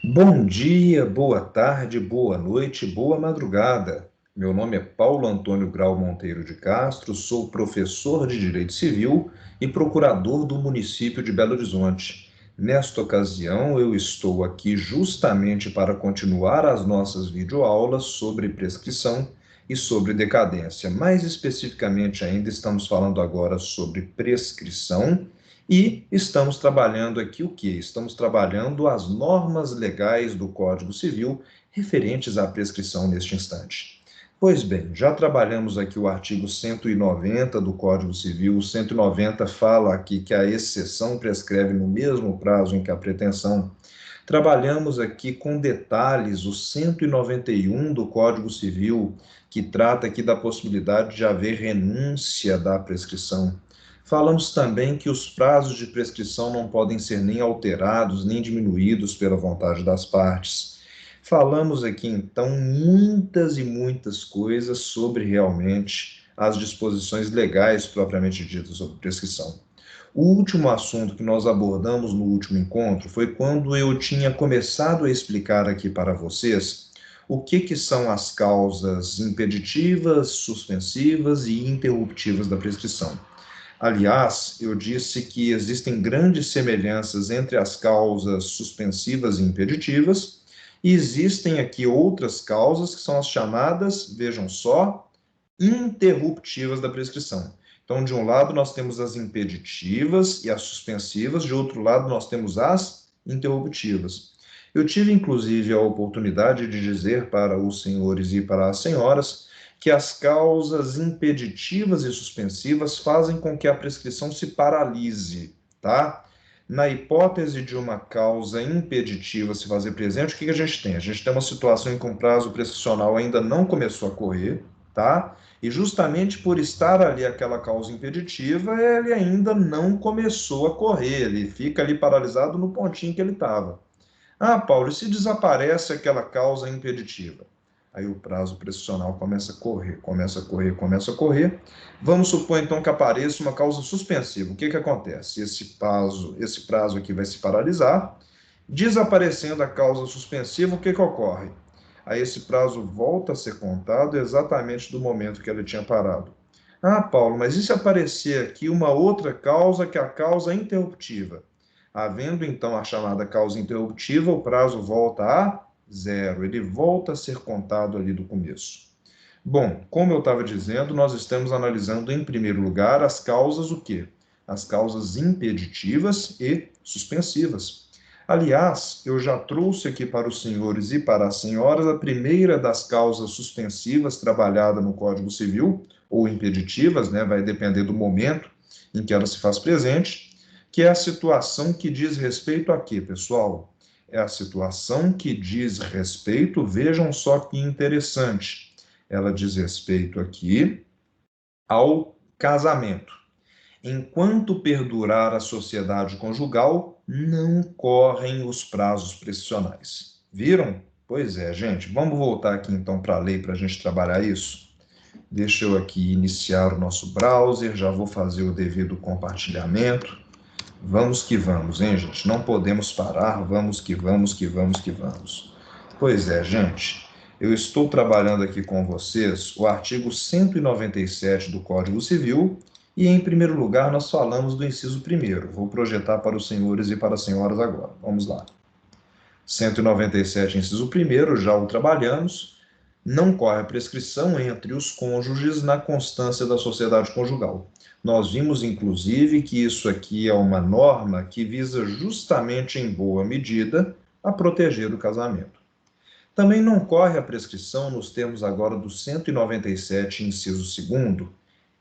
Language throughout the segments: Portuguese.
Bom dia, boa tarde, boa noite, boa madrugada. Meu nome é Paulo Antônio Grau Monteiro de Castro, sou professor de Direito Civil e procurador do município de Belo Horizonte. Nesta ocasião, eu estou aqui justamente para continuar as nossas videoaulas sobre prescrição e sobre decadência. Mais especificamente ainda, estamos falando agora sobre prescrição e estamos trabalhando aqui o quê? Estamos trabalhando as normas legais do Código Civil referentes à prescrição neste instante. Pois bem, já trabalhamos aqui o artigo 190 do Código Civil. O 190 fala aqui que a exceção prescreve no mesmo prazo em que a pretensão. Trabalhamos aqui com detalhes o 191 do Código Civil, que trata aqui da possibilidade de haver renúncia da prescrição. Falamos também que os prazos de prescrição não podem ser nem alterados, nem diminuídos pela vontade das partes. Falamos aqui, então, muitas e muitas coisas sobre realmente as disposições legais propriamente ditas sobre prescrição. O último assunto que nós abordamos no último encontro foi quando eu tinha começado a explicar aqui para vocês o que são as causas impeditivas, suspensivas e interruptivas da prescrição. Aliás, eu disse que existem grandes semelhanças entre as causas suspensivas e impeditivas, e existem aqui outras causas que são as chamadas, vejam só, interruptivas da prescrição. Então, de um lado, nós temos as impeditivas e as suspensivas, de outro lado, nós temos as interruptivas. Eu tive, inclusive, a oportunidade de dizer para os senhores e para as senhoras que as causas impeditivas e suspensivas fazem com que a prescrição se paralise, tá? Na hipótese de uma causa impeditiva se fazer presente, o que a gente tem? A gente tem uma situação em que um prazo prescricional ainda não começou a correr, tá? E justamente por estar ali aquela causa impeditiva, ele ainda não começou a correr, ele fica ali paralisado no pontinho que ele estava. Ah, Paulo, e se desaparece aquela causa impeditiva? Aí o prazo prescricional começa a correr, começa a correr, começa a correr. Vamos supor então que apareça uma causa suspensiva. O que acontece? Esse prazo aqui vai se paralisar. Desaparecendo a causa suspensiva, o que ocorre? Aí esse prazo volta a ser contado exatamente do momento que ele tinha parado. Ah, Paulo, mas e se aparecer aqui uma outra causa, que é a causa interruptiva? Havendo então a chamada causa interruptiva, o prazo volta a zero, ele volta a ser contado ali do começo. Bom, como eu estava dizendo, nós estamos analisando em primeiro lugar as causas o quê? As causas impeditivas e suspensivas. Aliás, eu já trouxe aqui para os senhores e para as senhoras a primeira das causas suspensivas trabalhada no Código Civil, ou impeditivas, né? Vai depender do momento em que ela se faz presente, que é a situação que diz respeito a quê, pessoal? É a situação que diz respeito, vejam só que interessante, ela diz respeito aqui ao casamento. Enquanto perdurar a sociedade conjugal, não correm os prazos prescricionais. Viram? Pois é, gente. Vamos voltar aqui então para a lei para a gente trabalhar isso? Deixa eu aqui iniciar o nosso browser, já vou fazer o devido compartilhamento. Vamos que vamos, hein, gente? Não podemos parar, vamos que vamos, que vamos, que vamos. Pois é, gente. Eu estou trabalhando aqui com vocês o artigo 197 do Código Civil e, em primeiro lugar, nós falamos do inciso 1º. Vou projetar para os senhores e para as senhoras agora. Vamos lá. 197, inciso 1º, já o trabalhamos. Não corre a prescrição entre os cônjuges na constância da sociedade conjugal. Nós vimos, inclusive, que isso aqui é uma norma que visa justamente, em boa medida, a proteger o casamento. Também não corre a prescrição, nos termos agora do 197, inciso 2º,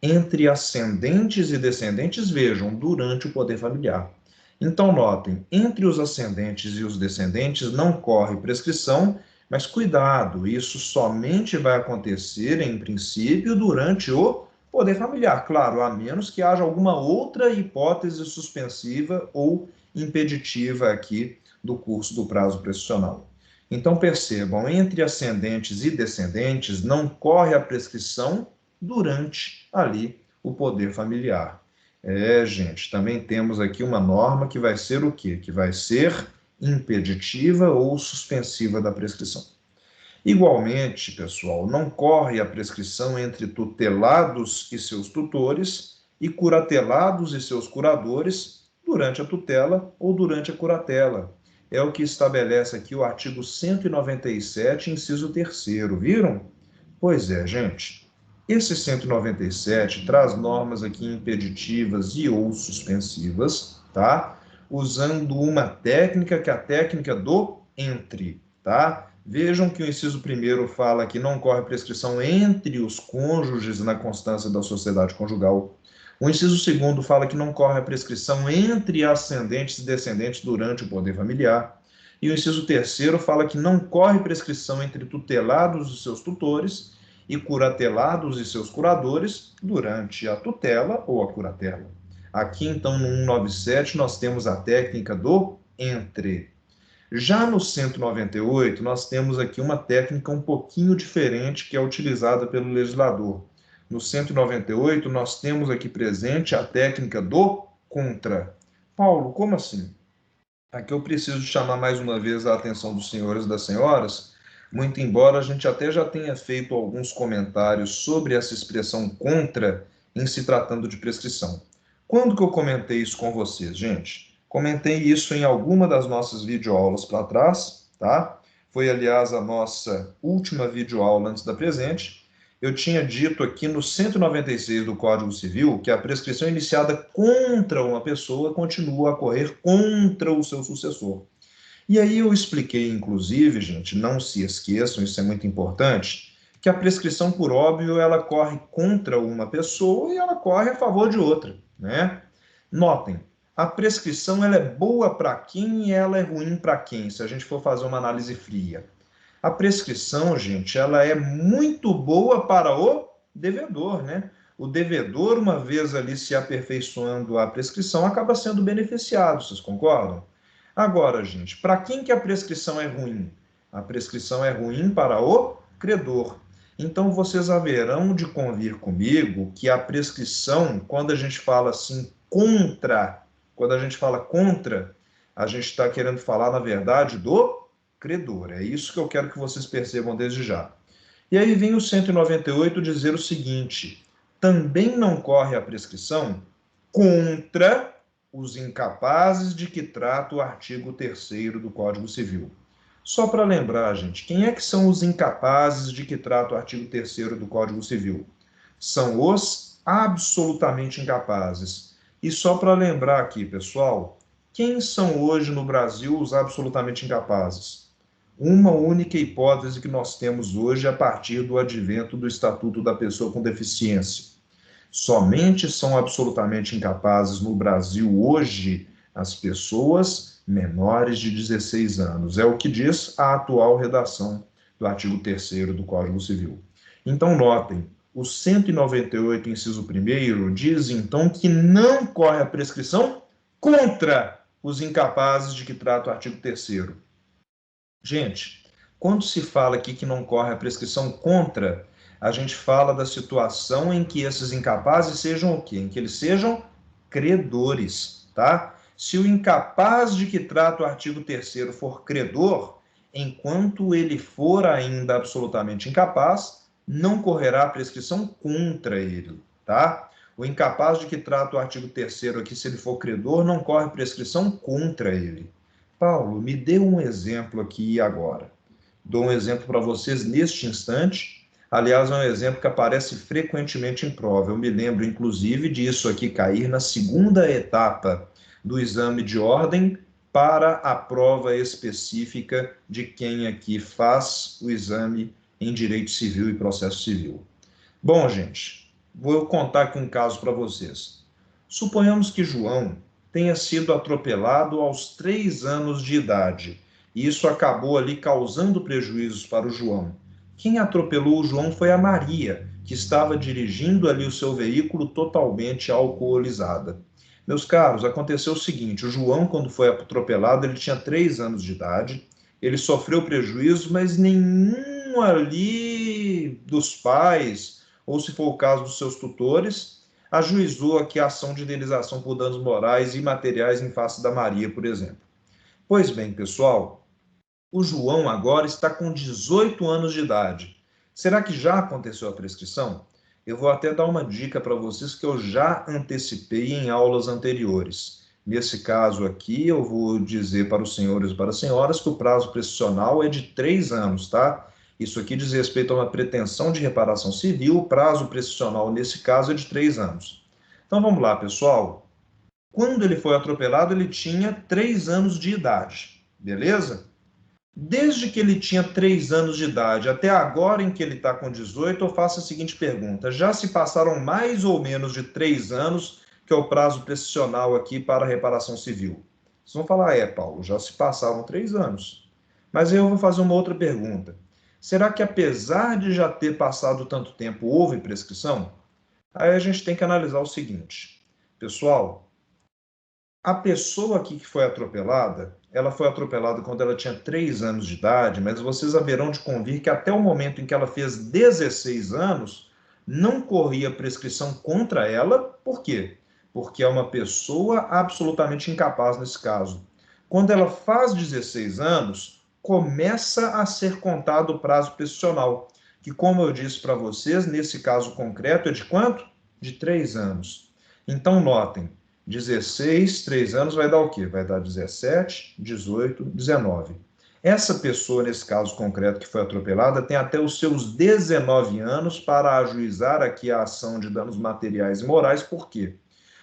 entre ascendentes e descendentes, vejam, durante o poder familiar. Então, notem, entre os ascendentes e os descendentes não corre prescrição, mas cuidado, isso somente vai acontecer, em princípio, durante o poder familiar, claro, a menos que haja alguma outra hipótese suspensiva ou impeditiva aqui do curso do prazo prescricional. Então, percebam, entre ascendentes e descendentes não corre a prescrição durante ali o poder familiar. É, gente, também temos aqui uma norma que vai ser o quê? Que vai ser impeditiva ou suspensiva da prescrição. Igualmente, pessoal, não corre a prescrição entre tutelados e seus tutores e curatelados e seus curadores durante a tutela ou durante a curatela. É o que estabelece aqui o artigo 197, inciso 3º, viram? Pois é, gente. Esse 197 traz normas aqui impeditivas e ou suspensivas, tá? Usando uma técnica que é a técnica do entre, tá? Vejam que o inciso 1º fala que não corre prescrição entre os cônjuges na constância da sociedade conjugal. O inciso 2º fala que não corre a prescrição entre ascendentes e descendentes durante o poder familiar. E o inciso 3º fala que não corre prescrição entre tutelados e seus tutores e curatelados e seus curadores durante a tutela ou a curatela. Aqui, então, no 197, nós temos a técnica do entre. Já no 198, nós temos aqui uma técnica um pouquinho diferente que é utilizada pelo legislador. No 198, nós temos aqui presente a técnica do contra. Paulo, como assim? Aqui eu preciso chamar mais uma vez a atenção dos senhores e das senhoras, muito embora a gente até já tenha feito alguns comentários sobre essa expressão contra em se tratando de prescrição. Quando que eu comentei isso com vocês, gente? Comentei isso em alguma das nossas videoaulas para trás, tá? Foi, aliás, a nossa última videoaula antes da presente. Eu tinha dito aqui no 196 do Código Civil que a prescrição iniciada contra uma pessoa continua a correr contra o seu sucessor. E aí eu expliquei, inclusive, gente, não se esqueçam, isso é muito importante, que a prescrição, por óbvio, ela corre contra uma pessoa e ela corre a favor de outra, né? Notem, a prescrição ela é boa para quem e ela é ruim para quem, se a gente for fazer uma análise fria. A prescrição, gente, ela é muito boa para o devedor, né? O devedor, uma vez ali se aperfeiçoando a prescrição, acaba sendo beneficiado, vocês concordam? Agora, gente, para quem que a prescrição é ruim? A prescrição é ruim para o credor. Então, vocês haverão de convir comigo que a prescrição, quando a gente fala assim, contra, quando a gente fala contra, a gente está querendo falar, na verdade, do credor. É isso que eu quero que vocês percebam desde já. E aí vem o 198 dizer o seguinte: também não corre a prescrição contra os incapazes de que trata o artigo 3º do Código Civil. Só para lembrar, gente, quem é que são os incapazes de que trata o artigo 3º do Código Civil? São os absolutamente incapazes. E só para lembrar aqui, pessoal, quem são hoje no Brasil os absolutamente incapazes? Uma única hipótese que nós temos hoje a partir do advento do Estatuto da Pessoa com Deficiência. Somente são absolutamente incapazes no Brasil hoje as pessoas menores de 16 anos. É o que diz a atual redação do artigo 3º do Código Civil. Então, notem, o 198, inciso 1º, diz, então, que não corre a prescrição contra os incapazes de que trata o artigo 3º. Gente, quando se fala aqui que não corre a prescrição contra, a gente fala da situação em que esses incapazes sejam o quê? Em que eles sejam credores, tá? Se o incapaz de que trata o artigo 3º for credor, enquanto ele for ainda absolutamente incapaz, não correrá a prescrição contra ele, tá? O incapaz de que trata o artigo 3º aqui, se ele for credor, não corre prescrição contra ele. Paulo, me dê um exemplo aqui e agora. Dou um exemplo para vocês neste instante. Aliás, é um exemplo que aparece frequentemente em prova. Eu me lembro, inclusive, disso aqui cair na segunda etapa do exame de ordem para a prova específica de quem aqui faz o exame em Direito Civil e Processo Civil. Bom, gente, vou contar aqui um caso para vocês. Suponhamos que João tenha sido atropelado aos 3 anos de idade. E isso acabou ali causando prejuízos para o João. Quem atropelou o João foi a Maria, que estava dirigindo ali o seu veículo totalmente alcoolizada. Meus caros, aconteceu o seguinte: o João, quando foi atropelado, ele tinha 3 anos de idade, ele sofreu prejuízo, mas nenhum ali dos pais, ou se for o caso dos seus tutores, ajuizou aqui a ação de indenização por danos morais e materiais em face da Maria, por exemplo. Pois bem, pessoal, o João agora está com 18 anos de idade. Será que já aconteceu a prescrição? Eu vou até dar uma dica para vocês que eu já antecipei em aulas anteriores. Nesse caso aqui, eu vou dizer para os senhores e para as senhoras que o prazo prescricional é de 3 anos, tá? Isso aqui diz respeito a uma pretensão de reparação civil, o prazo prescricional nesse caso é de 3 anos. Então vamos lá, pessoal. Quando ele foi atropelado, ele tinha 3 anos de idade, beleza? Desde que ele tinha 3 anos de idade até agora em que ele está com 18, eu faço a seguinte pergunta: já se passaram mais ou menos de 3 anos, que é o prazo prescricional aqui para a reparação civil? Vocês vão falar, Paulo, já se passaram 3 anos. Mas aí eu vou fazer uma outra pergunta. Será que apesar de já ter passado tanto tempo, houve prescrição? Aí a gente tem que analisar o seguinte. Pessoal, a pessoa aqui que foi atropelada, ela foi atropelada quando ela tinha 3 anos de idade, mas vocês haverão de convir que até o momento em que ela fez 16 anos, não corria prescrição contra ela. Por quê? Porque é uma pessoa absolutamente incapaz nesse caso. Quando ela faz 16 anos, começa a ser contado o prazo prescricional, que, como eu disse para vocês, nesse caso concreto é de quanto? De 3 anos. Então, notem, 16, 3 anos vai dar o quê? Vai dar 17, 18, 19. Essa pessoa, nesse caso concreto que foi atropelada, tem até os seus 19 anos para ajuizar aqui a ação de danos materiais e morais. Por quê?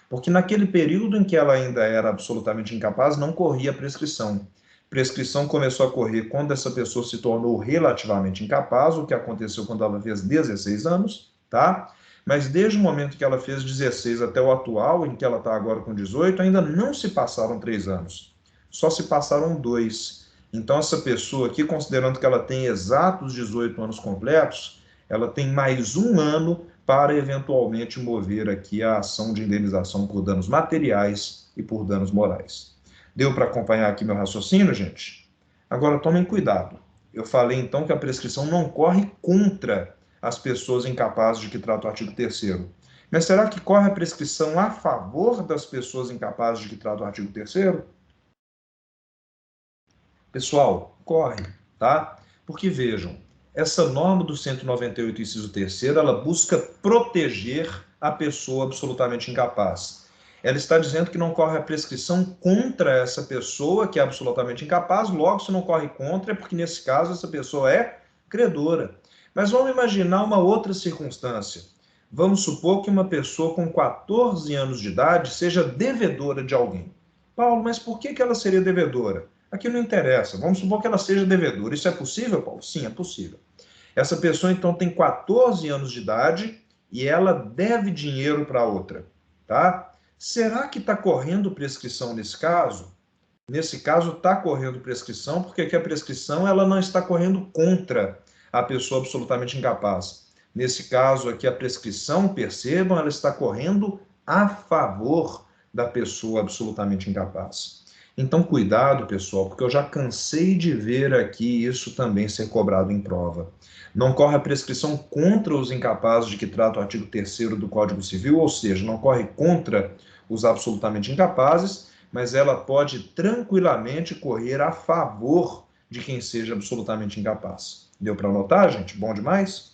Porque naquele período em que ela ainda era absolutamente incapaz, não corria prescrição. Prescrição começou a correr quando essa pessoa se tornou relativamente incapaz, o que aconteceu quando ela fez 16 anos, tá? Mas desde o momento que ela fez 16 até o atual, em que ela está agora com 18, ainda não se passaram 3 anos. Só se passaram 2. Então, essa pessoa aqui, considerando que ela tem exatos 18 anos completos, ela tem mais 1 ano para eventualmente mover aqui a ação de indenização por danos materiais e por danos morais. Deu para acompanhar aqui meu raciocínio, gente? Agora, tomem cuidado. Eu falei, então, que a prescrição não corre contra as pessoas incapazes de que trata o artigo 3º. Mas será que corre a prescrição a favor das pessoas incapazes de que trata o artigo 3º? Pessoal, corre, tá? Porque vejam, essa norma do 198, inciso 3º, ela busca proteger a pessoa absolutamente incapaz. Ela está dizendo que não corre a prescrição contra essa pessoa que é absolutamente incapaz, logo, se não corre contra, é porque, nesse caso, essa pessoa é credora. Mas vamos imaginar uma outra circunstância. Vamos supor que uma pessoa com 14 anos de idade seja devedora de alguém. Paulo, mas por que ela seria devedora? Aqui não interessa. Vamos supor que ela seja devedora. Isso é possível, Paulo? Sim, é possível. Essa pessoa, então, tem 14 anos de idade e ela deve dinheiro para outra, tá? Será que está correndo prescrição nesse caso? Nesse caso, está correndo prescrição, porque aqui a prescrição ela não está correndo contra a pessoa absolutamente incapaz. Nesse caso aqui, a prescrição, percebam, ela está correndo a favor da pessoa absolutamente incapaz. Então, cuidado, pessoal, porque eu já cansei de ver aqui isso também ser cobrado em prova. Não corre a prescrição contra os incapazes de que trata o artigo 3º do Código Civil, ou seja, não corre contra os absolutamente incapazes, mas ela pode tranquilamente correr a favor de quem seja absolutamente incapaz. Deu para anotar, gente? Bom demais?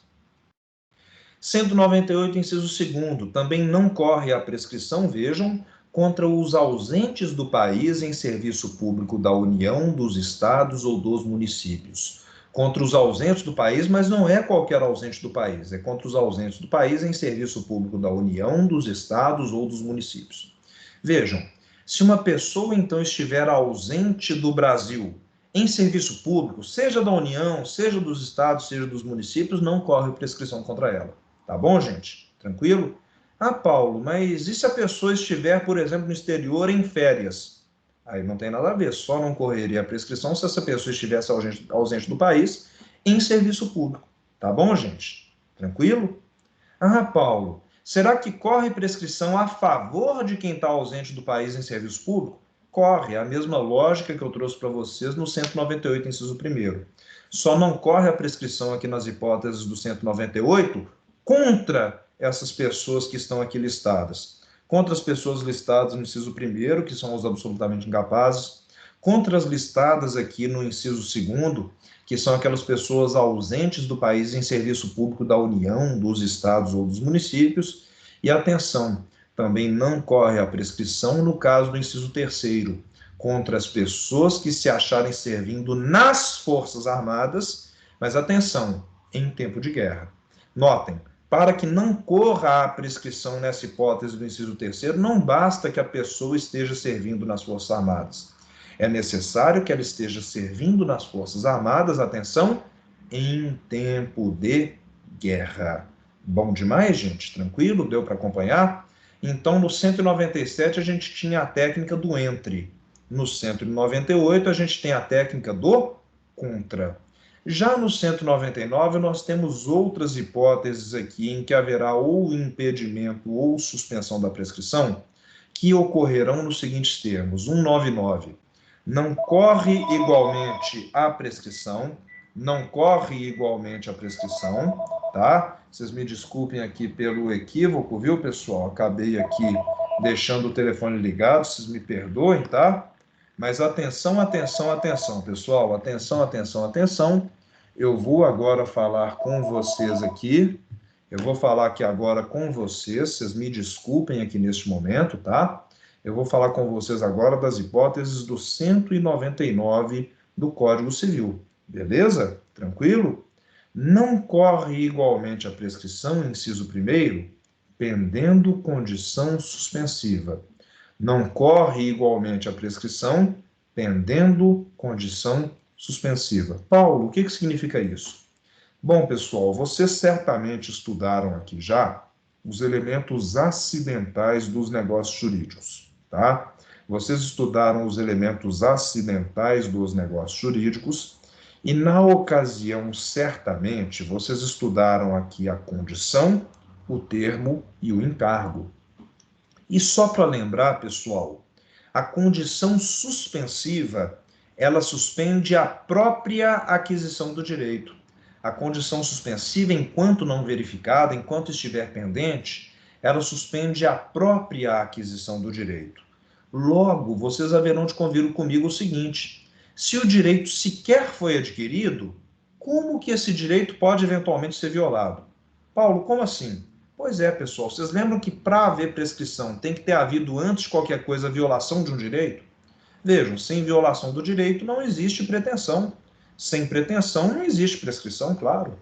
198, inciso 2º, também não corre a prescrição, vejam, contra os ausentes do país em serviço público da União, dos estados ou dos municípios. Contra os ausentes do país, mas não é qualquer ausente do país, é contra os ausentes do país em serviço público da União, dos estados ou dos municípios. Vejam, se uma pessoa, então, estiver ausente do Brasil em serviço público, seja da União, seja dos estados, seja dos municípios, não corre prescrição contra ela. Tá bom, gente? Tranquilo? Ah, Paulo, mas e se a pessoa estiver, por exemplo, no exterior em férias? Aí não tem nada a ver, só não correria a prescrição se essa pessoa estivesse ausente do país em serviço público. Tá bom, gente? Tranquilo? Ah, Paulo, será que corre prescrição a favor de quem está ausente do país em serviço público? Corre, é a mesma lógica que eu trouxe para vocês no 198, inciso 1º. Só não corre a prescrição aqui nas hipóteses do 198 contra essas pessoas que estão aqui listadas. Contra as pessoas listadas no inciso 1º, que são os absolutamente incapazes, contra as listadas aqui no inciso 2º, que são aquelas pessoas ausentes do país em serviço público da União, dos estados ou dos municípios. E atenção, também não corre a prescrição no caso do inciso 3º, contra as pessoas que se acharem servindo nas Forças Armadas, mas atenção, em tempo de guerra. Notem, para que não corra a prescrição nessa hipótese do inciso 3º, não basta que a pessoa esteja servindo nas Forças Armadas. É necessário que ela esteja servindo nas Forças Armadas, atenção, em tempo de guerra. Bom demais, gente? Tranquilo? Deu para acompanhar? Então, no 197, a gente tinha a técnica do entre. No 198, a gente tem a técnica do contra. Já no 199, nós temos outras hipóteses aqui em que haverá ou impedimento ou suspensão da prescrição, que ocorrerão nos seguintes termos. 199. Não corre igualmente a prescrição, não corre igualmente a prescrição, tá? Vocês me desculpem aqui pelo equívoco, viu, pessoal? Acabei aqui deixando o telefone ligado, vocês me perdoem, tá? Mas atenção, atenção, atenção, pessoal. Atenção, atenção, atenção. Eu vou agora falar com vocês aqui. Eu vou falar aqui agora com vocês. Vocês me desculpem aqui neste momento, tá? Eu vou falar com vocês agora das hipóteses do 199 do Código Civil. Beleza? Tranquilo? Não corre igualmente a prescrição, inciso 1º, pendendo condição suspensiva. Não corre igualmente a prescrição, pendendo condição suspensiva. Paulo, o que significa isso? Bom, pessoal, vocês certamente estudaram aqui já os elementos acidentais dos negócios jurídicos, tá? Vocês estudaram os elementos acidentais dos negócios jurídicos e, na ocasião, certamente, vocês estudaram aqui a condição, o termo e o encargo. E só para lembrar, pessoal, a condição suspensiva, ela suspende a própria aquisição do direito. A condição suspensiva, enquanto não verificada, enquanto estiver pendente, ela suspende a própria aquisição do direito. Logo, vocês haverão de convir comigo o seguinte: se o direito sequer foi adquirido, como que esse direito pode eventualmente ser violado? Paulo, como assim? Pois é, pessoal, vocês lembram que para haver prescrição tem que ter havido antes de qualquer coisa a violação de um direito? Vejam, sem violação do direito não existe pretensão. Sem pretensão não existe prescrição, claro.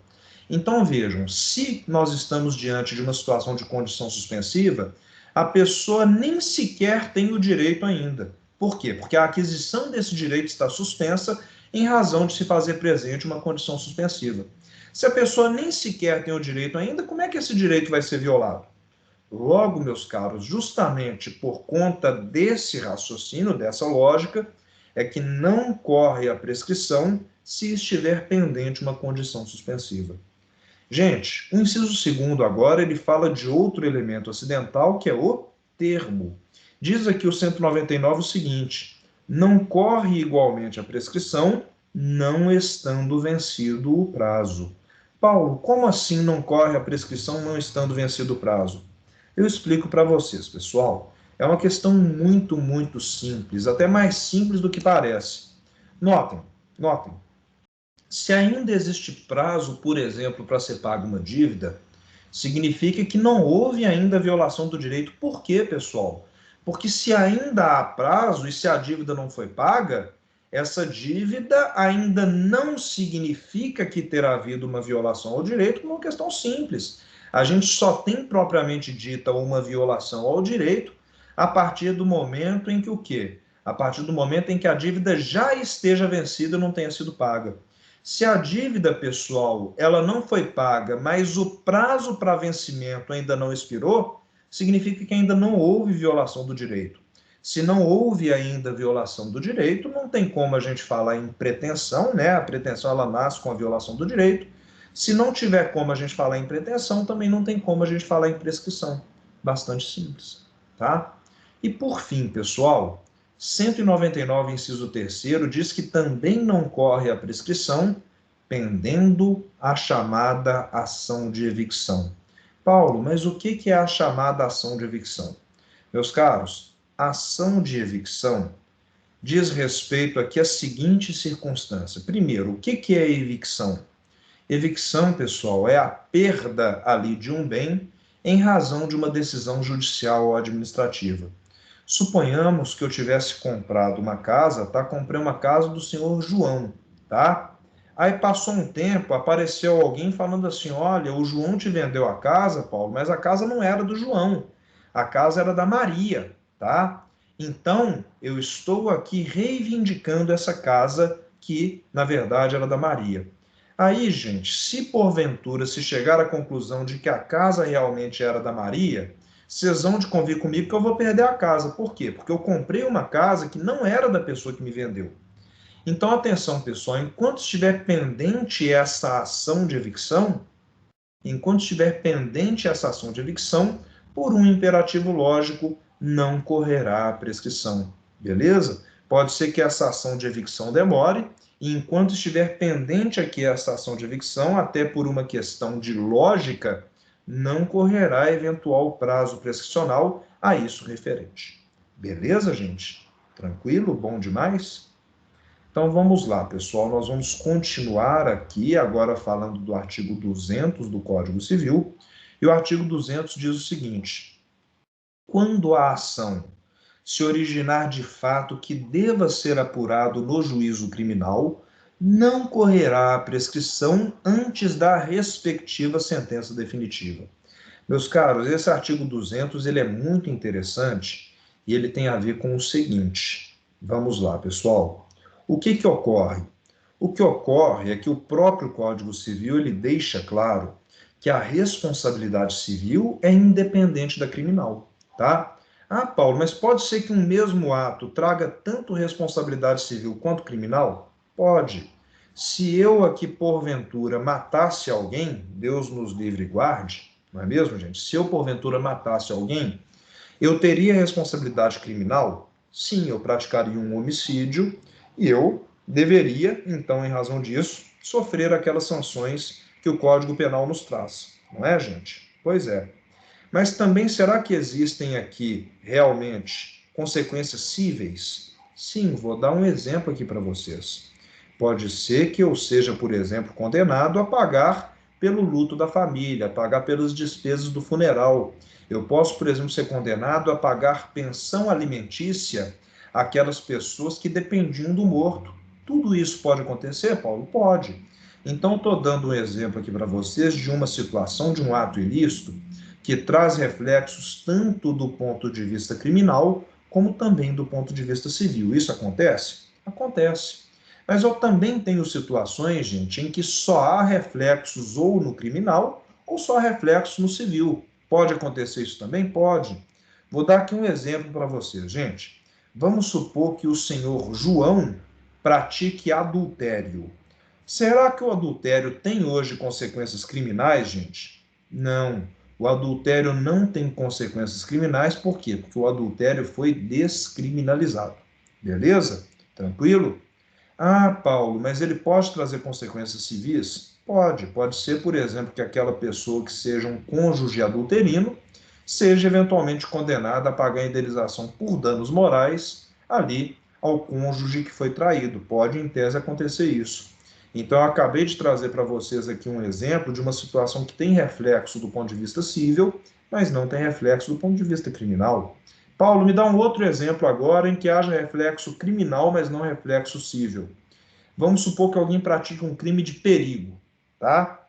Então vejam, se nós estamos diante de uma situação de condição suspensiva, a pessoa nem sequer tem o direito ainda. Por quê? Porque a aquisição desse direito está suspensa em razão de se fazer presente uma condição suspensiva. Se a pessoa nem sequer tem o direito ainda, como é que esse direito vai ser violado? Logo, meus caros, justamente por conta desse raciocínio, dessa lógica, é que não corre a prescrição se estiver pendente uma condição suspensiva. Gente, o inciso 2º agora, ele fala de outro elemento acidental, que é o termo. Diz aqui o 199 o seguinte: não corre igualmente a prescrição, não estando vencido o prazo. Paulo, como assim não corre a prescrição não estando vencido o prazo? Eu explico para vocês, pessoal. É uma questão muito, muito simples, até mais simples do que parece. Notem. Se ainda existe prazo, por exemplo, para ser paga uma dívida, significa que não houve ainda violação do direito. Por quê, pessoal? Porque se ainda há prazo e se a dívida não foi paga, essa dívida ainda não significa que terá havido uma violação ao direito, por uma questão simples. A gente só tem propriamente dita uma violação ao direito a partir do momento em que o quê? A partir do momento em que a dívida já esteja vencida e não tenha sido paga. Se a dívida, pessoal, ela não foi paga, mas o prazo para vencimento ainda não expirou, significa que ainda não houve violação do direito. Se não houve ainda violação do direito, não tem como a gente falar em pretensão, né? A pretensão ela nasce com a violação do direito. Se não tiver como a gente falar em pretensão, também não tem como a gente falar em prescrição. Bastante simples, tá? E por fim, pessoal, 199, inciso 3º, diz que também não corre a prescrição, pendendo a chamada ação de evicção. Paulo, mas o que é a chamada ação de evicção? Meus caros, a ação de evicção diz respeito aqui à seguinte circunstância. Primeiro, o que é evicção? Evicção, pessoal, é a perda ali de um bem em razão de uma decisão judicial ou administrativa. Suponhamos que eu tivesse comprado uma casa, tá? Comprei uma casa do senhor João, tá? Aí passou um tempo, apareceu alguém falando assim: olha, o João te vendeu a casa, Paulo, mas a casa não era do João, a casa era da Maria, tá? Então, eu estou aqui reivindicando essa casa que, na verdade, era da Maria. Aí, gente, se porventura se chegar à conclusão de que a casa realmente era da Maria, vocês vão de convir comigo que eu vou perder a casa. Por quê? Porque eu comprei uma casa que não era da pessoa que me vendeu. Então, atenção, pessoal, enquanto estiver pendente essa ação de evicção, por um imperativo lógico, não correrá a prescrição. Beleza? Pode ser que essa ação de evicção demore, e enquanto estiver pendente aqui essa ação de evicção, até por uma questão de lógica, não correrá eventual prazo prescricional a isso referente. Beleza, gente? Tranquilo? Bom demais? Então vamos lá, pessoal, nós vamos continuar aqui, agora falando do artigo 200 do Código Civil, e o artigo 200 diz o seguinte: quando a ação se originar de fato que deva ser apurado no juízo criminal, não correrá a prescrição antes da respectiva sentença definitiva. Meus caros, esse artigo 200 ele é muito interessante e ele tem a ver com o seguinte. Vamos lá, pessoal. O que ocorre? O que ocorre é que o próprio Código Civil ele deixa claro que a responsabilidade civil é independente da criminal, tá? Ah, Paulo, mas pode ser que um mesmo ato traga tanto responsabilidade civil quanto criminal? Pode. Se eu aqui, porventura, matasse alguém, Deus nos livre e guarde, não é mesmo, gente? Se eu, porventura, matasse alguém, eu teria responsabilidade criminal? Sim, eu praticaria um homicídio e eu deveria, então, em razão disso, sofrer aquelas sanções que o Código Penal nos traz. Não é, gente? Pois é. Mas também será que existem aqui realmente consequências cíveis? Sim, vou dar um exemplo aqui para vocês. Pode ser que eu seja, por exemplo, condenado a pagar pelo luto da família, a pagar pelas despesas do funeral. Eu posso, por exemplo, ser condenado a pagar pensão alimentícia àquelas pessoas que dependiam do morto. Tudo isso pode acontecer, Paulo? Pode. Então, estou dando um exemplo aqui para vocês de uma situação, de um ato ilícito, que traz reflexos tanto do ponto de vista criminal, como também do ponto de vista civil. Isso acontece? Acontece. Mas eu também tenho situações, gente, em que só há reflexos ou no criminal ou só há reflexos no civil. Pode acontecer isso também? Pode. Vou dar aqui um exemplo para vocês, gente. Vamos supor que o senhor João pratique adultério. Será que o adultério tem hoje consequências criminais, gente? Não. O adultério não tem consequências criminais, por quê? Porque o adultério foi descriminalizado. Beleza? Tranquilo? Ah, Paulo, mas ele pode trazer consequências civis? Pode. Pode ser, por exemplo, que aquela pessoa que seja um cônjuge adulterino seja eventualmente condenada a pagar indenização por danos morais ali ao cônjuge que foi traído. Pode, em tese, acontecer isso. Então, eu acabei de trazer para vocês aqui um exemplo de uma situação que tem reflexo do ponto de vista civil, mas não tem reflexo do ponto de vista criminal. Paulo, me dá um outro exemplo agora em que haja reflexo criminal, mas não reflexo civil. Vamos supor que alguém pratique um crime de perigo, tá?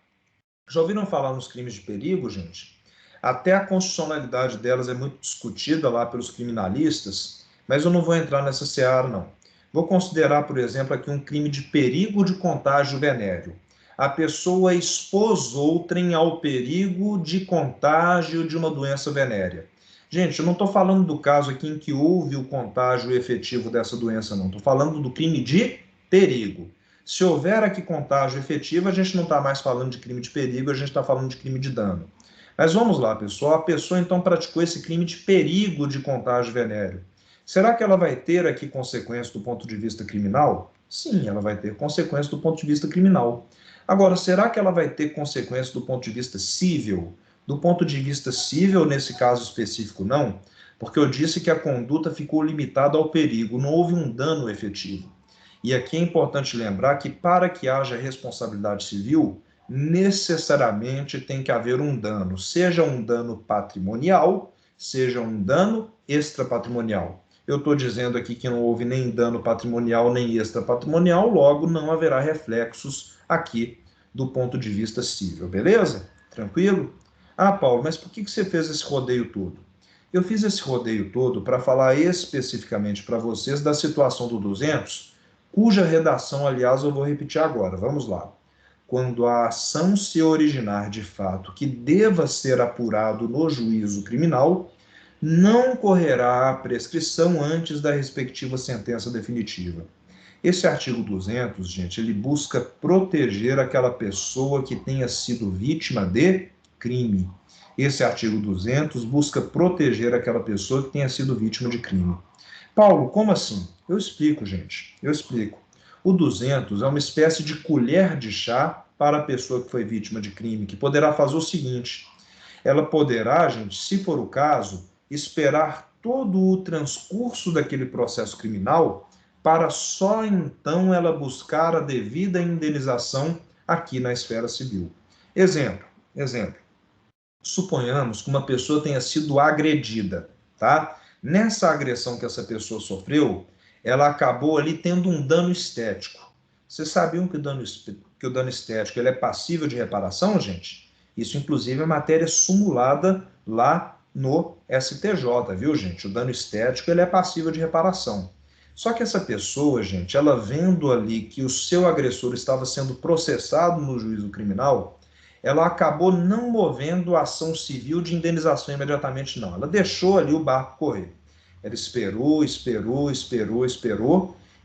Já ouviram falar nos crimes de perigo, gente? Até a constitucionalidade delas é muito discutida lá pelos criminalistas, mas eu não vou entrar nessa seara, não. Vou considerar, por exemplo, aqui um crime de perigo de contágio venéreo. A pessoa expôs outrem ao perigo de contágio de uma doença venérea. Gente, eu não estou falando do caso aqui em que houve o contágio efetivo dessa doença, não. Estou falando do crime de perigo. Se houver aqui contágio efetivo, a gente não está mais falando de crime de perigo, a gente está falando de crime de dano. Mas vamos lá, pessoal. A pessoa então praticou esse crime de perigo de contágio venéreo. Será que ela vai ter aqui consequências do ponto de vista criminal? Sim, ela vai ter consequências do ponto de vista criminal. Agora, será que ela vai ter consequências do ponto de vista civil? Do ponto de vista civil, nesse caso específico, não. Porque eu disse que a conduta ficou limitada ao perigo, não houve um dano efetivo. E aqui é importante lembrar que para que haja responsabilidade civil, necessariamente tem que haver um dano, seja um dano patrimonial, seja um dano extrapatrimonial. Eu estou dizendo aqui que não houve nem dano patrimonial nem extrapatrimonial, logo não haverá reflexos aqui do ponto de vista civil, beleza? Tranquilo? Ah, Paulo, mas por que você fez esse rodeio todo? Eu fiz esse rodeio todo para falar especificamente para vocês da situação do 200, cuja redação, aliás, eu vou repetir agora. Vamos lá. Quando a ação se originar de fato que deva ser apurado no juízo criminal, não correrá a prescrição antes da respectiva sentença definitiva. Esse artigo 200, gente, ele busca proteger aquela pessoa que tenha sido vítima de crime. Esse artigo 200 busca proteger aquela pessoa que tenha sido vítima de crime. Paulo, como assim? Eu explico, gente. Eu explico. O 200 é uma espécie de colher de chá para a pessoa que foi vítima de crime, que poderá fazer o seguinte: ela poderá, gente, se for o caso, esperar todo o transcurso daquele processo criminal para só então ela buscar a devida indenização aqui na esfera civil. Exemplo. Suponhamos que uma pessoa tenha sido agredida, tá? Nessa agressão que essa pessoa sofreu, ela acabou ali tendo um dano estético. Vocês sabiam que o dano estético ele é passível de reparação, gente? Isso, inclusive, é matéria sumulada lá no STJ, viu, gente? O dano estético ele é passível de reparação. Só que essa pessoa, gente, ela vendo ali que o seu agressor estava sendo processado no juízo criminal, ela acabou não movendo a ação civil de indenização imediatamente, não. Ela deixou ali o barco correr. Ela esperou,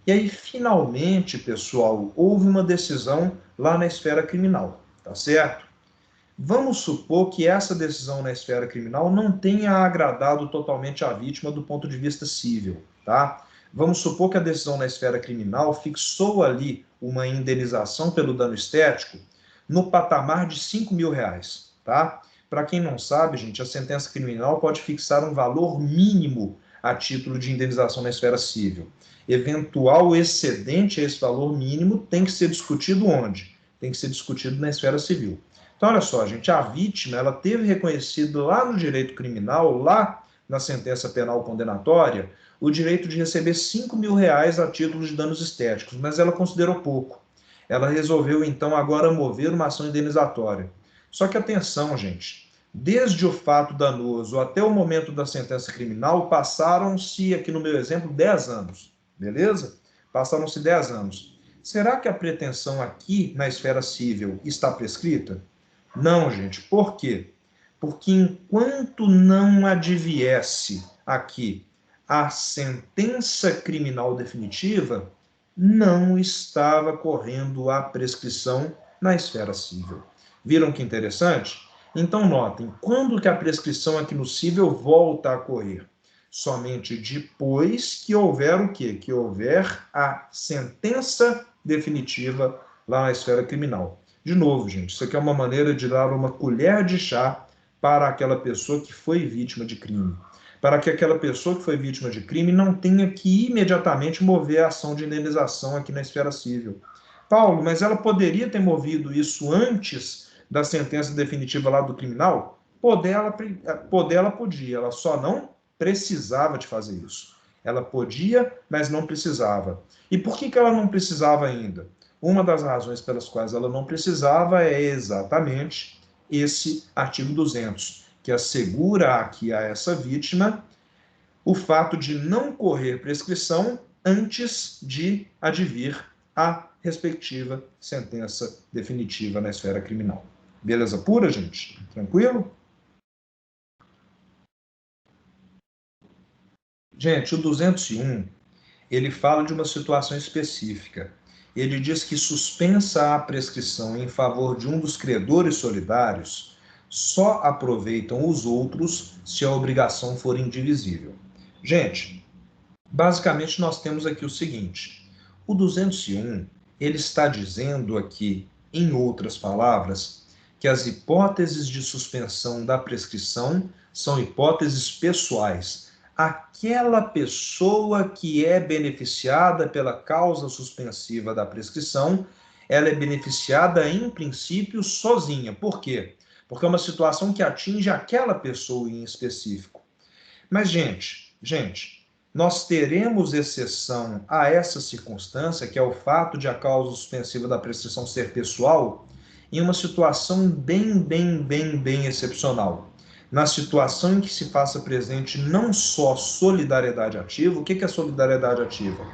e aí, finalmente, pessoal, houve uma decisão lá na esfera criminal, tá certo? Vamos supor que essa decisão na esfera criminal não tenha agradado totalmente a vítima do ponto de vista civil, tá? Vamos supor que a decisão na esfera criminal fixou ali uma indenização pelo dano estético no patamar de R$ 5.000, tá? Para quem não sabe, gente, a sentença criminal pode fixar um valor mínimo a título de indenização na esfera civil. Eventual excedente a esse valor mínimo tem que ser discutido onde? Tem que ser discutido na esfera civil. Então, olha só, gente, a vítima, ela teve reconhecido lá no direito criminal, lá na sentença penal condenatória, o direito de receber R$ 5.000 a título de danos estéticos, mas ela considerou pouco. Ela resolveu, então, agora mover uma ação indenizatória. Só que atenção, gente, desde o fato danoso até o momento da sentença criminal, passaram-se, aqui no meu exemplo, 10 anos, beleza? Passaram-se 10 anos. Será que a pretensão aqui, na esfera civil, está prescrita? Não, gente. Por quê? Porque enquanto não adviesse aqui a sentença criminal definitiva, não estava correndo a prescrição na esfera civil. Viram que interessante? Então, notem, quando que a prescrição aqui no civil volta a correr? Somente depois que houver o quê? Que houver a sentença definitiva lá na esfera criminal. De novo, gente, isso aqui é uma maneira de dar uma colher de chá para aquela pessoa que foi vítima de crime. Para que aquela pessoa que foi vítima de crime não tenha que imediatamente mover a ação de indenização aqui na esfera civil. Paulo, mas ela poderia ter movido isso antes da sentença definitiva lá do criminal? Poder ela podia, ela só não precisava de fazer isso. Ela podia, mas não precisava. E por que ela não precisava ainda? Uma das razões pelas quais ela não precisava é exatamente esse artigo 200, que assegura aqui a essa vítima o fato de não correr prescrição antes de advir a respectiva sentença definitiva na esfera criminal. Beleza pura, gente? Tranquilo? Gente, o 201, ele fala de uma situação específica. Ele diz que suspensa a prescrição em favor de um dos credores solidários, só aproveitam os outros se a obrigação for indivisível. Gente, basicamente nós temos aqui o seguinte: o 201, ele está dizendo aqui, em outras palavras, que as hipóteses de suspensão da prescrição são hipóteses pessoais. aquela pessoa que é beneficiada pela causa suspensiva da prescrição, ela é beneficiada, em princípio, sozinha. Por quê? Porque é uma situação que atinge aquela pessoa em específico. Mas, gente, nós teremos exceção a essa circunstância, que é o fato de a causa suspensiva da prescrição ser pessoal, em uma situação bem excepcional. Na situação em que se faça presente não só solidariedade ativa. O que é solidariedade ativa?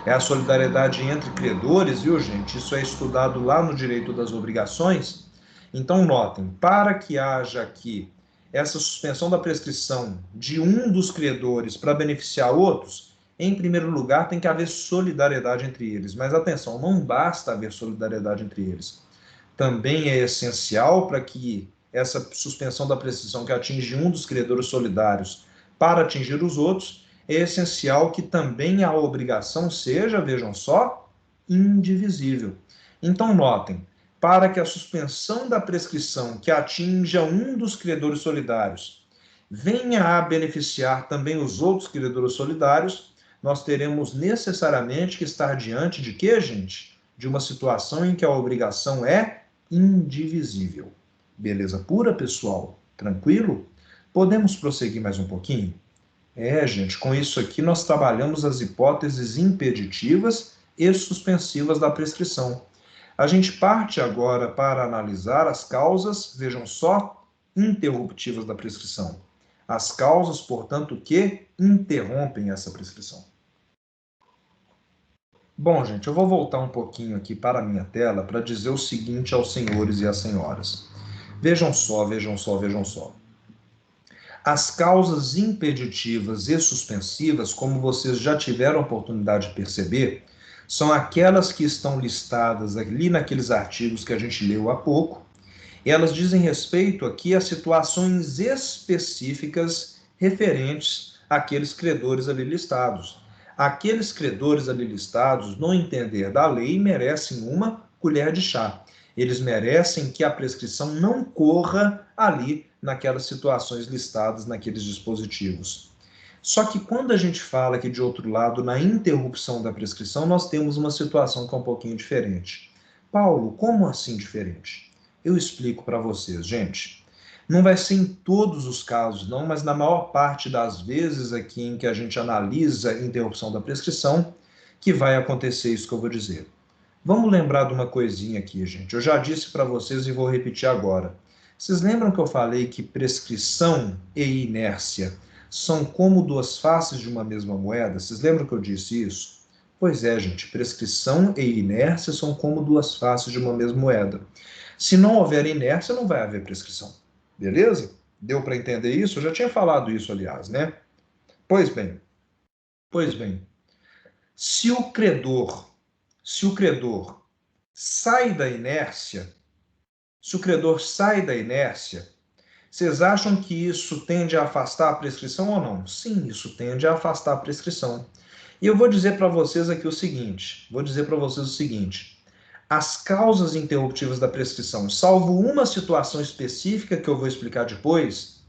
É a solidariedade entre credores, viu, gente? Isso é estudado lá no direito das obrigações. Então, notem, para que haja aqui essa suspensão da prescrição de um dos credores para beneficiar outros, em primeiro lugar, tem que haver solidariedade entre eles. Mas atenção, não basta haver solidariedade entre eles. Também é essencial para que essa suspensão da prescrição que atinge um dos credores solidários para atingir os outros, é essencial que também a obrigação seja, vejam só, indivisível. Então, notem, para que a suspensão da prescrição que atinja um dos credores solidários venha a beneficiar também os outros credores solidários, nós teremos necessariamente que estar diante de quê, gente? De uma situação em que a obrigação é indivisível. Beleza pura, pessoal? Tranquilo? Podemos prosseguir mais um pouquinho? Gente, com isso aqui nós trabalhamos as hipóteses impeditivas e suspensivas da prescrição. A gente parte agora para analisar as causas, vejam só, interruptivas da prescrição. As causas, portanto, que interrompem essa prescrição. Bom, gente, eu vou voltar um pouquinho aqui para a minha tela para dizer o seguinte aos senhores e às senhoras. Vejam só. As causas impeditivas e suspensivas, como vocês já tiveram a oportunidade de perceber, são aquelas que estão listadas ali naqueles artigos que a gente leu há pouco, e elas dizem respeito aqui a situações específicas referentes àqueles credores ali listados. Aqueles credores ali listados, no entender da lei, merecem uma colher de chá. Eles merecem que a prescrição não corra ali naquelas situações listadas naqueles dispositivos. Só que quando a gente fala aqui de outro lado, na interrupção da prescrição, nós temos uma situação que é um pouquinho diferente. Paulo, como assim diferente? Eu explico para vocês, gente. Não vai ser em todos os casos, não, mas na maior parte das vezes aqui em que a gente analisa a interrupção da prescrição, que vai acontecer isso que eu vou dizer. Vamos lembrar de uma coisinha aqui, gente. Eu já disse para vocês e vou repetir agora. Vocês lembram que eu falei que prescrição e inércia são como duas faces de uma mesma moeda? Vocês lembram que eu disse isso? Pois é, gente. Prescrição e inércia são como duas faces de uma mesma moeda. Se não houver inércia, não vai haver prescrição. Beleza? Deu para entender isso? Eu já tinha falado isso, aliás, né? Pois bem. Se o credor sai da inércia, vocês acham que isso tende a afastar a prescrição ou não? Sim, isso tende a afastar a prescrição. E eu vou dizer para vocês aqui o seguinte, as causas interruptivas da prescrição, salvo uma situação específica que eu vou explicar depois,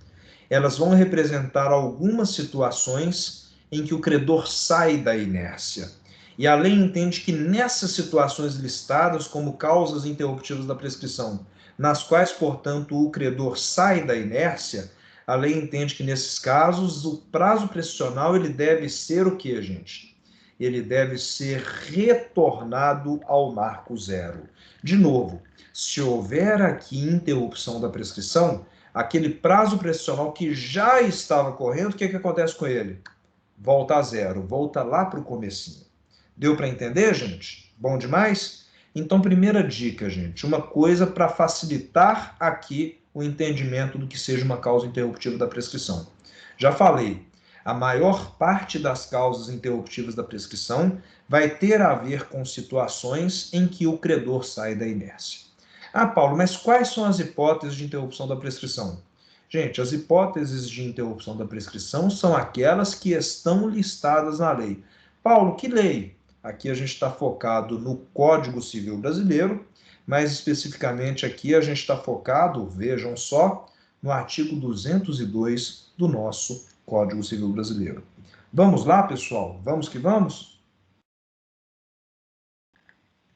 elas vão representar algumas situações em que o credor sai da inércia. E a lei entende que nessas situações listadas como causas interruptivas da prescrição, nas quais, portanto, o credor sai da inércia, a lei entende que nesses casos o prazo prescricional ele deve ser o quê, gente? Ele deve ser retornado ao marco zero. De novo, se houver aqui interrupção da prescrição, aquele prazo prescricional que já estava correndo, o que acontece com ele? Volta a zero, volta lá para o comecinho. Deu para entender, gente? Bom demais? Então, primeira dica, gente, uma coisa para facilitar aqui o entendimento do que seja uma causa interruptiva da prescrição. Já falei, a maior parte das causas interruptivas da prescrição vai ter a ver com situações em que o credor sai da inércia. Ah, Paulo, mas quais são as hipóteses de interrupção da prescrição? Gente, as hipóteses de interrupção da prescrição são aquelas que estão listadas na lei. Paulo, que lei? Aqui a gente está focado no Código Civil Brasileiro, mais especificamente aqui a gente está focado, vejam só, no artigo 202 do nosso Código Civil Brasileiro. Vamos lá, pessoal? Vamos que vamos?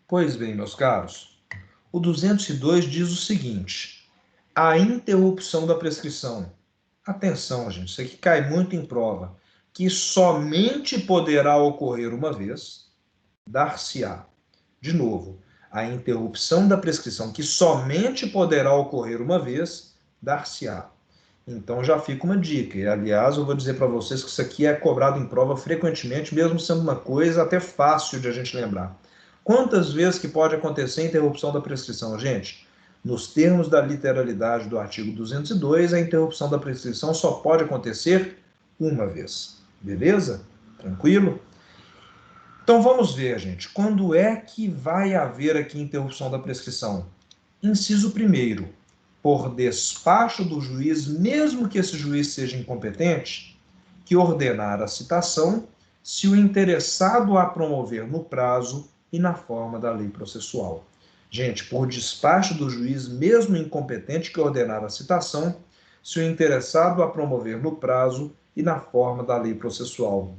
Pois bem, meus caros, o 202 diz o seguinte: a interrupção da prescrição. Atenção, gente, isso aqui cai muito em prova, que somente poderá ocorrer uma vez, dar-se-á. De novo, a interrupção da prescrição, que somente poderá ocorrer uma vez, dar-se-á. Então já fica uma dica. E, aliás, eu vou dizer para vocês que isso aqui é cobrado em prova frequentemente, mesmo sendo uma coisa até fácil de a gente lembrar. Quantas vezes que pode acontecer a interrupção da prescrição, gente? Nos termos da literalidade do artigo 202, a interrupção da prescrição só pode acontecer uma vez. Beleza? Tranquilo? Então vamos ver, gente, quando é que vai haver aqui interrupção da prescrição? Inciso 1º, por despacho do juiz, mesmo que esse juiz seja incompetente, que ordenar a citação, se o interessado a promover no prazo e na forma da lei processual. Gente, por despacho do juiz, mesmo incompetente, que ordenar a citação, se o interessado a promover no prazo e na forma da lei processual.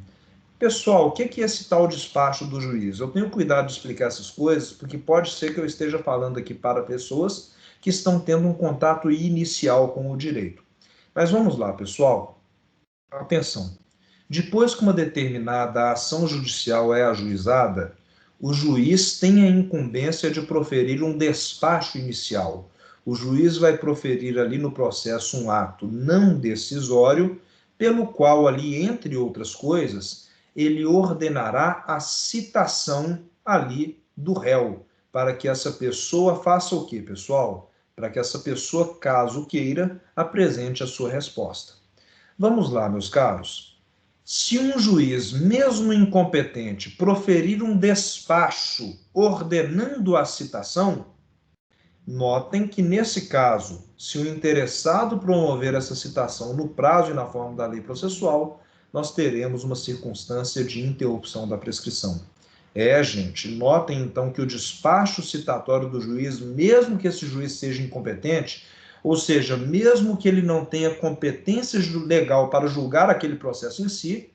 Pessoal, o que é esse tal despacho do juiz? Eu tenho cuidado de explicar essas coisas, porque pode ser que eu esteja falando aqui para pessoas que estão tendo um contato inicial com o direito. Mas vamos lá, pessoal. Atenção. Depois que uma determinada ação judicial é ajuizada, o juiz tem a incumbência de proferir um despacho inicial. O juiz vai proferir ali no processo um ato não decisório, pelo qual ali, entre outras coisas, ele ordenará a citação ali do réu, para que essa pessoa faça o quê, pessoal? Para que essa pessoa, caso queira, apresente a sua resposta. Vamos lá, meus caros. Se um juiz, mesmo incompetente, proferir um despacho ordenando a citação, notem que, nesse caso, se o interessado promover essa citação no prazo e na forma da lei processual, nós teremos uma circunstância de interrupção da prescrição. Gente, notem então que o despacho citatório do juiz, mesmo que esse juiz seja incompetente, ou seja, mesmo que ele não tenha competência legal para julgar aquele processo em si,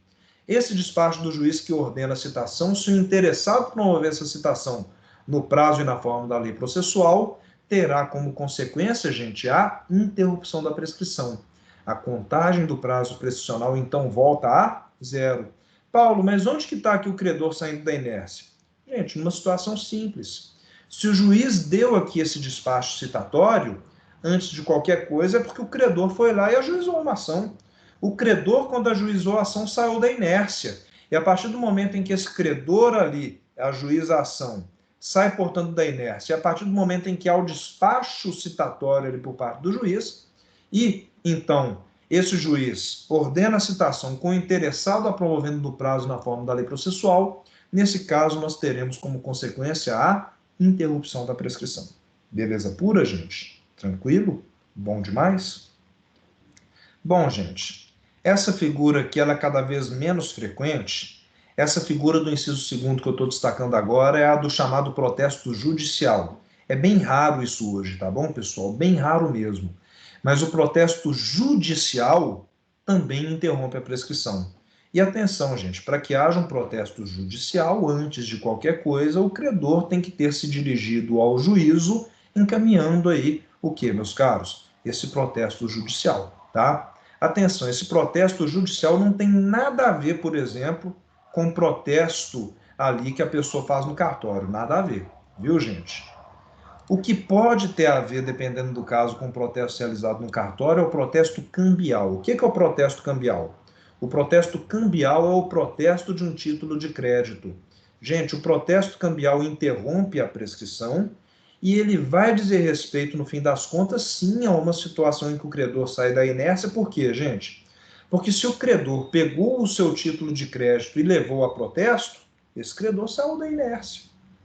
esse despacho do juiz que ordena a citação, se o interessado promover essa citação no prazo e na forma da lei processual, terá como consequência, gente, a interrupção da prescrição. A contagem do prazo prescricional, então, volta a zero. Paulo, mas onde que está aqui o credor saindo da inércia? Gente, numa situação simples. Se o juiz deu aqui esse despacho citatório, antes de qualquer coisa, é porque o credor foi lá e ajuizou uma ação. O credor, quando ajuizou a ação, saiu da inércia. E a partir do momento em que esse credor ali ajuiza a ação, sai, portanto, da inércia, e a partir do momento em que há o despacho citatório ali por parte do juiz, e, então, esse juiz ordena a citação com o interessado a promovendo no prazo na forma da lei processual, nesse caso nós teremos como consequência a interrupção da prescrição. Beleza pura, gente? Tranquilo? Bom demais? Bom, gente, essa figura aqui ela é cada vez menos frequente. Essa figura do inciso 2º que eu estou destacando agora é a do chamado protesto judicial. É bem raro isso hoje, tá bom, pessoal? Bem raro mesmo. Mas o protesto judicial também interrompe a prescrição. E atenção, gente, para que haja um protesto judicial, antes de qualquer coisa, o credor tem que ter se dirigido ao juízo, encaminhando aí o que, meus caros? Esse protesto judicial, tá? Atenção, esse protesto judicial não tem nada a ver, por exemplo, com o protesto ali que a pessoa faz no cartório. Nada a ver, viu, gente? O que pode ter a ver, dependendo do caso, com o protesto realizado no cartório é o protesto cambial. O que é o protesto cambial? O protesto cambial é o protesto de um título de crédito. Gente, o protesto cambial interrompe a prescrição e ele vai dizer respeito, no fim das contas, sim, a uma situação em que o credor sai da inércia. Por quê, gente? Porque se o credor pegou o seu título de crédito e levou a protesto, esse credor saiu da inércia.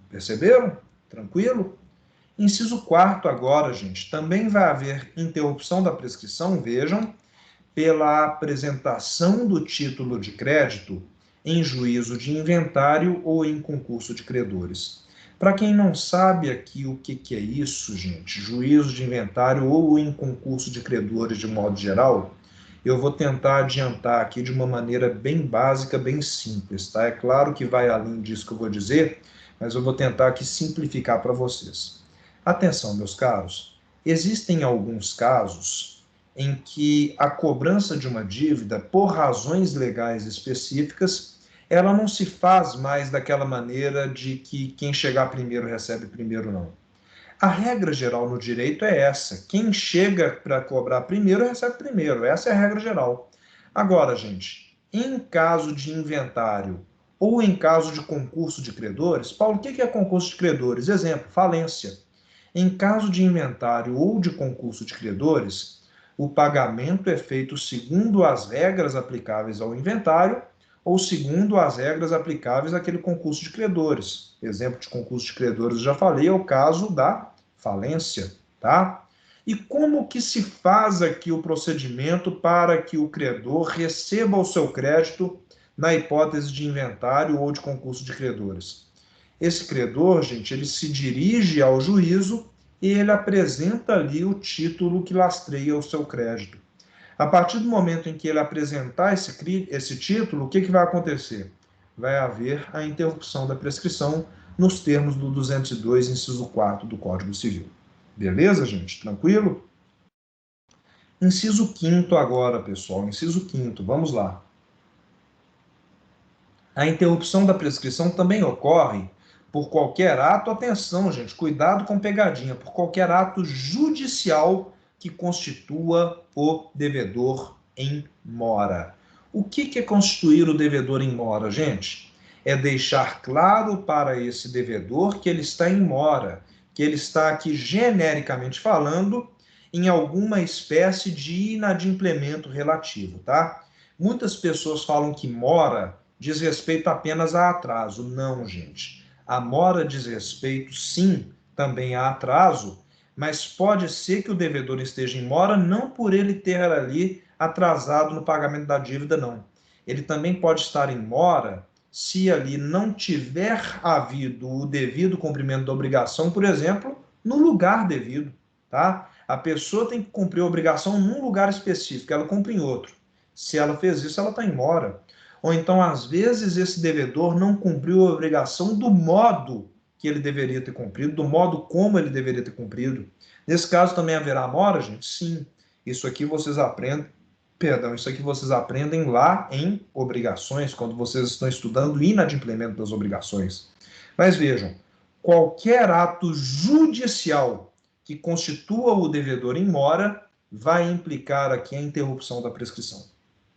Perceberam? Tranquilo? Inciso 4º agora, gente, também vai haver interrupção da prescrição, vejam, pela apresentação do título de crédito em juízo de inventário ou em concurso de credores. Para quem não sabe aqui o que é isso, gente, juízo de inventário ou em concurso de credores de modo geral, eu vou tentar adiantar aqui de uma maneira bem básica, bem simples, tá? É claro que vai além disso que eu vou dizer, mas eu vou tentar aqui simplificar para vocês. Atenção, meus caros, existem alguns casos em que a cobrança de uma dívida, por razões legais específicas, ela não se faz mais daquela maneira de que quem chegar primeiro recebe primeiro, não. A regra geral no direito é essa. Quem chega para cobrar primeiro, recebe primeiro. Essa é a regra geral. Agora, gente, em caso de inventário ou em caso de concurso de credores, Paulo, o que é concurso de credores? Exemplo, falência. Em caso de inventário ou de concurso de credores, o pagamento é feito segundo as regras aplicáveis ao inventário ou segundo as regras aplicáveis àquele concurso de credores. Exemplo de concurso de credores, eu já falei, é o caso da falência, tá? E como que se faz aqui o procedimento para que o credor receba o seu crédito na hipótese de inventário ou de concurso de credores? Esse credor, gente, ele se dirige ao juízo e ele apresenta ali o título que lastreia o seu crédito. A partir do momento em que ele apresentar esse título, o que vai acontecer? Vai haver a interrupção da prescrição nos termos do 202, inciso 4 do Código Civil. Beleza, gente? Tranquilo? Inciso 5º agora, pessoal. Inciso 5º, vamos lá. A interrupção da prescrição também ocorre por qualquer ato, atenção, gente, cuidado com pegadinha, por qualquer ato judicial que constitua o devedor em mora. O que é constituir o devedor em mora, gente? É deixar claro para esse devedor que ele está em mora, que ele está aqui, genericamente falando, em alguma espécie de inadimplemento relativo, tá? Muitas pessoas falam que mora diz respeito apenas a atraso. Não, gente. A mora diz respeito, sim, também a atraso, mas pode ser que o devedor esteja em mora não por ele ter ali atrasado no pagamento da dívida, não. Ele também pode estar em mora se ali não tiver havido o devido cumprimento da obrigação, por exemplo, no lugar devido, tá? A pessoa tem que cumprir a obrigação num lugar específico, ela cumpre em outro. Se ela fez isso, ela está em mora. Ou então, às vezes, esse devedor não cumpriu a obrigação do modo que ele deveria ter cumprido, do modo como ele deveria ter cumprido. Nesse caso, também haverá mora, gente? Sim. Isso aqui vocês aprendem, isso aqui vocês aprendem lá em obrigações, quando vocês estão estudando inadimplemento das obrigações. Mas vejam, qualquer ato judicial que constitua o devedor em mora vai implicar aqui a interrupção da prescrição.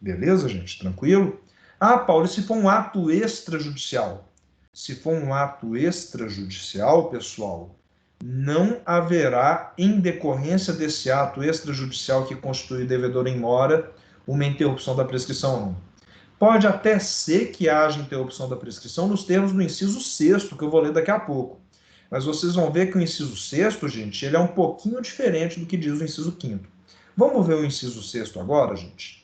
Beleza, gente? Tranquilo? Ah, Paulo, e se for um ato extrajudicial? Se for um ato extrajudicial, pessoal, não haverá, em decorrência desse ato extrajudicial que constitui devedor em mora, uma interrupção da prescrição, não. Pode até ser que haja interrupção da prescrição nos termos do inciso 6º, que eu vou ler daqui a pouco. Mas vocês vão ver que o inciso 6º, gente, ele é um pouquinho diferente do que diz o inciso 5º. Vamos ver o inciso 6º agora, gente?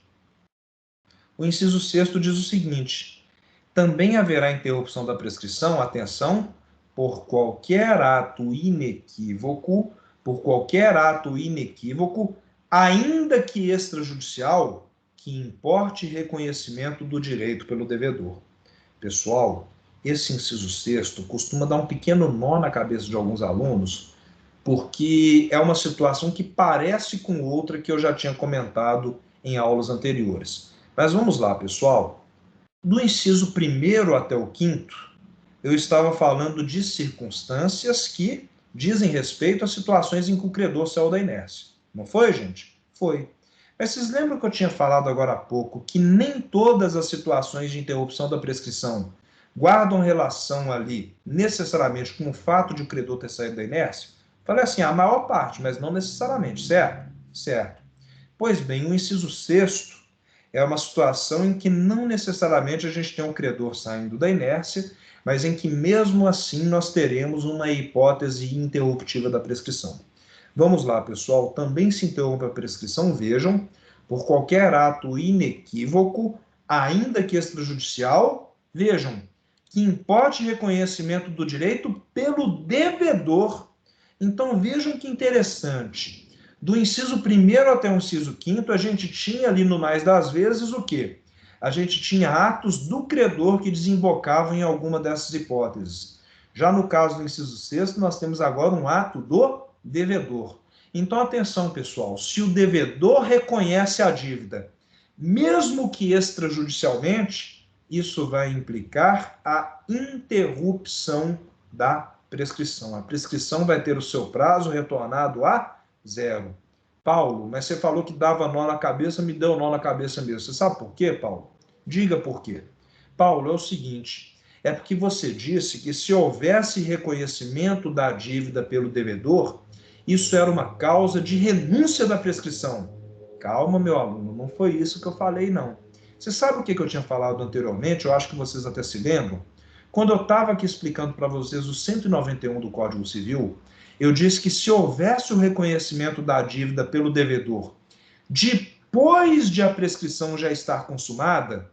O inciso 6º diz o seguinte: também haverá interrupção da prescrição, atenção, por qualquer ato inequívoco, ainda que extrajudicial, que importe reconhecimento do direito pelo devedor. Pessoal, esse inciso 6º costuma dar um pequeno nó na cabeça de alguns alunos, porque é uma situação que parece com outra que eu já tinha comentado em aulas anteriores. Mas vamos lá, pessoal. Do inciso 1º até o 5º, eu estava falando de circunstâncias que dizem respeito a situações em que o credor saiu da inércia. Não foi, gente? Foi. Mas vocês lembram que eu tinha falado agora há pouco que nem todas as situações de interrupção da prescrição guardam relação ali necessariamente com o fato de o credor ter saído da inércia? Falei assim, a maior parte, mas não necessariamente, certo? Certo. Pois bem, o inciso 6º é uma situação em que não necessariamente a gente tem um credor saindo da inércia, mas em que mesmo assim nós teremos uma hipótese interruptiva da prescrição. Vamos lá, pessoal, também se interrompe a prescrição, vejam, por qualquer ato inequívoco, ainda que extrajudicial, vejam, que importe reconhecimento do direito pelo devedor. Então vejam que interessante. Do inciso 1º até o inciso 5º, a gente tinha ali no mais das vezes o quê? A gente tinha atos do credor que desembocavam em alguma dessas hipóteses. Já no caso do inciso 6º, nós temos agora um ato do devedor. Então, atenção, pessoal, se o devedor reconhece a dívida, mesmo que extrajudicialmente, isso vai implicar a interrupção da prescrição. A prescrição vai ter o seu prazo retornado a 0. Paulo, mas você falou que dava nó na cabeça, me deu nó na cabeça mesmo. Você sabe por quê, Paulo? Diga por quê. Paulo, é o seguinte, é porque você disse que se houvesse reconhecimento da dívida pelo devedor, isso era uma causa de renúncia da prescrição. Calma, meu aluno, não foi isso que eu falei, não. Você sabe o que eu tinha falado anteriormente? Eu acho que vocês até se lembram. Quando eu estava aqui explicando para vocês o 191 do Código Civil, eu disse que se houvesse o reconhecimento da dívida pelo devedor depois de a prescrição já estar consumada,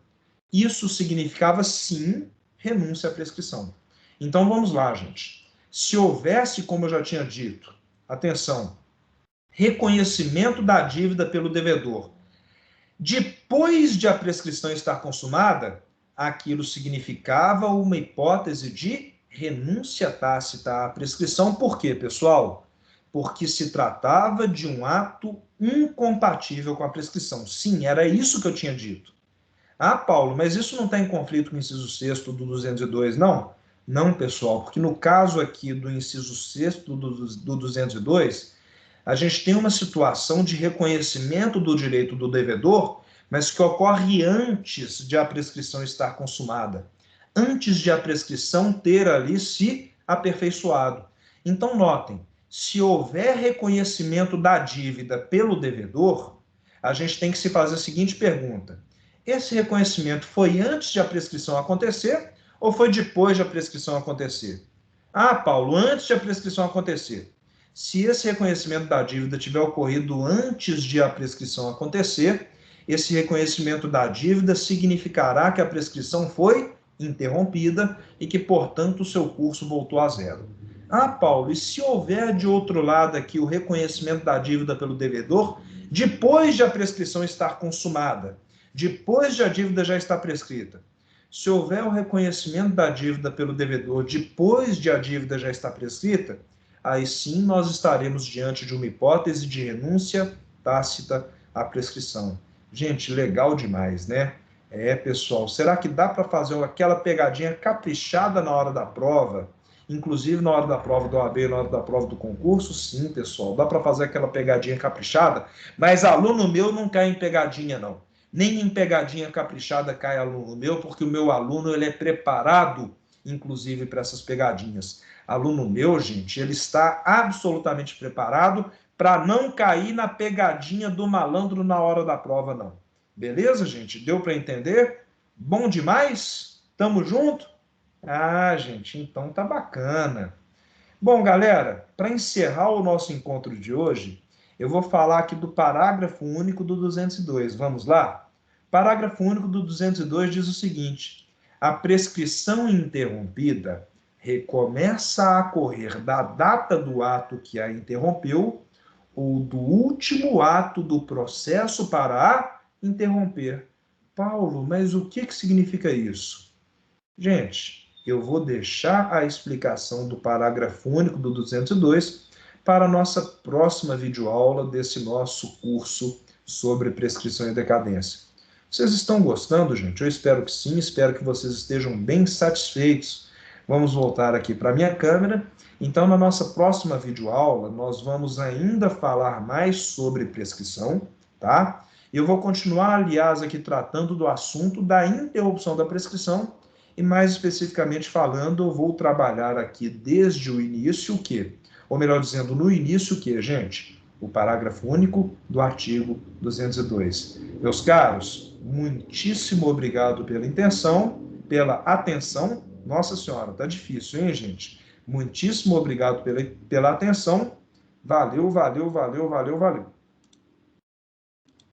isso significava, sim, renúncia à prescrição. Então, vamos lá, gente. Se houvesse, como eu já tinha dito, atenção, reconhecimento da dívida pelo devedor depois de a prescrição estar consumada, aquilo significava uma hipótese de renúncia tácita à prescrição. Por quê, pessoal? Porque se tratava de um ato incompatível com a prescrição. Sim, era isso que eu tinha dito. Ah, Paulo, mas isso não está em conflito com o inciso 6º do 202, não? Não, pessoal, porque no caso aqui do inciso 6º do 202, a gente tem uma situação de reconhecimento do direito do devedor, mas que ocorre antes de a prescrição estar consumada, antes de a prescrição ter ali se aperfeiçoado. Então, notem, se houver reconhecimento da dívida pelo devedor, a gente tem que se fazer a seguinte pergunta: esse reconhecimento foi antes de a prescrição acontecer ou foi depois de a prescrição acontecer? Ah, Paulo, antes de a prescrição acontecer. Se esse reconhecimento da dívida tiver ocorrido antes de a prescrição acontecer, esse reconhecimento da dívida significará que a prescrição foi interrompida e que, portanto, o seu curso voltou a 0. Ah, Paulo, e se houver de outro lado aqui o reconhecimento da dívida pelo devedor depois de a prescrição estar consumada, depois de a dívida já estar prescrita? Se houver o reconhecimento da dívida pelo devedor depois de a dívida já estar prescrita, aí sim nós estaremos diante de uma hipótese de renúncia tácita à prescrição. Gente, legal demais, né? Pessoal, será que dá para fazer aquela pegadinha caprichada na hora da prova? Inclusive na hora da prova do OAB, na hora da prova do concurso? Sim, pessoal, dá para fazer aquela pegadinha caprichada, mas aluno meu não cai em pegadinha, não. Nem em pegadinha caprichada cai aluno meu, porque o meu aluno ele é preparado, inclusive, para essas pegadinhas. Aluno meu, gente, ele está absolutamente preparado para não cair na pegadinha do malandro na hora da prova, não. Beleza, gente? Deu para entender? Bom demais? Tamo junto? Ah, gente, então tá bacana. Bom, galera, para encerrar o nosso encontro de hoje, eu vou falar aqui do parágrafo único do 202. Vamos lá? Parágrafo único do 202 diz o seguinte: a prescrição interrompida recomeça a correr da data do ato que a interrompeu ou do último ato do processo para a interromper. Paulo, mas o que significa isso? Gente, eu vou deixar a explicação do parágrafo único do 202 para a nossa próxima videoaula desse nosso curso sobre prescrição e decadência. Vocês estão gostando, gente? Eu espero que sim, espero que vocês estejam bem satisfeitos. Vamos voltar aqui para a minha câmera. Então, na nossa próxima videoaula, nós vamos ainda falar mais sobre prescrição, tá? E eu vou continuar, aliás, aqui tratando do assunto da interrupção da prescrição, e mais especificamente falando, eu vou trabalhar aqui desde o início o quê? Ou melhor dizendo, no início o quê, gente? O parágrafo único do artigo 202. Meus caros, muitíssimo obrigado pela pela atenção. Nossa Senhora, tá difícil, hein, gente? Muitíssimo obrigado pela atenção. Valeu, valeu, valeu, valeu, valeu.